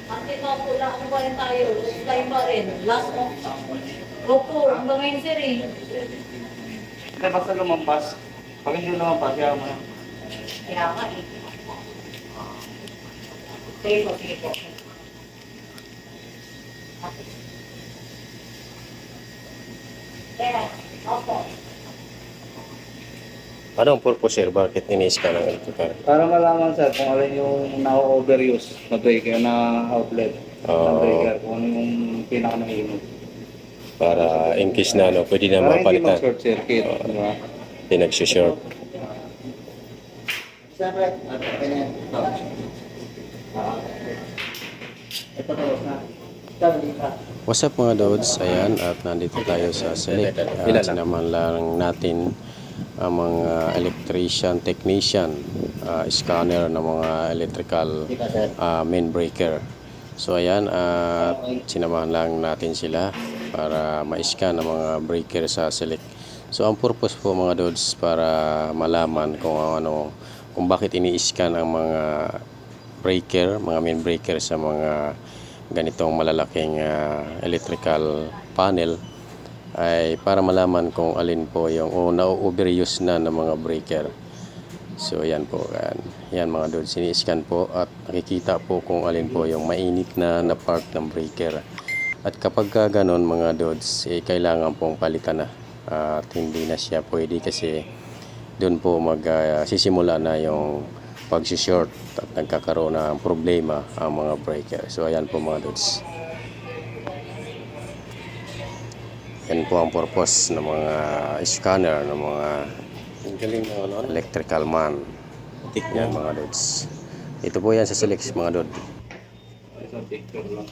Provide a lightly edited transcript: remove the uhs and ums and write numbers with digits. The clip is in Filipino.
Until now, wala ano pa rin tayo. Supply pa rin. Last of. Opo, hanggang ngayon sir eh. Hindi, basta lumampas. Pag hindi lumampas, kaya mo na. Kaya nga eh. Sige po, sige po. Kaya, opo. Anong purpose, sir? Bakit ini-scan ang electrical? Para malaman sir kung alin yung na-overuse na breaker, na outlet na breaker, kung ano yung pinaka-mahimod. Para in case na pwede na Para hindi mapalitan. mag-short circuit, di ba? Hindi nagsushort. Ito tapos na. What's up mga Dods? Ayan, at nandito tayo sa Select. Sinaman lang natin ang mga electrician, technician, scanner ng mga electrical main breaker. So ayan, at sinamahan lang natin sila para ma-scan ang mga breaker sa Select. So ang purpose po mga Dods para malaman kung bakit ini-scan ang mga breaker, mga main breaker sa mga ganitong malalaking electrical panel ay para malaman kung alin po yung na-overuse na ng mga breaker. So yan po, yan mga Dods, sini-scan po at nakikita po kung alin po yung mainit na part ng breaker. At kapag ganon mga Dods, kailangan pong palitan na at hindi na siya pwede kasi doon po sisimula na yung pag-short at nagkakaroon ng problema ang mga breaker. So ayan po mga Dods. Yan po ang purpose ng mga scanner ng mga electrical man. Yan mga Dods. Ito po yan sa Select mga Dods. Isang picture lang.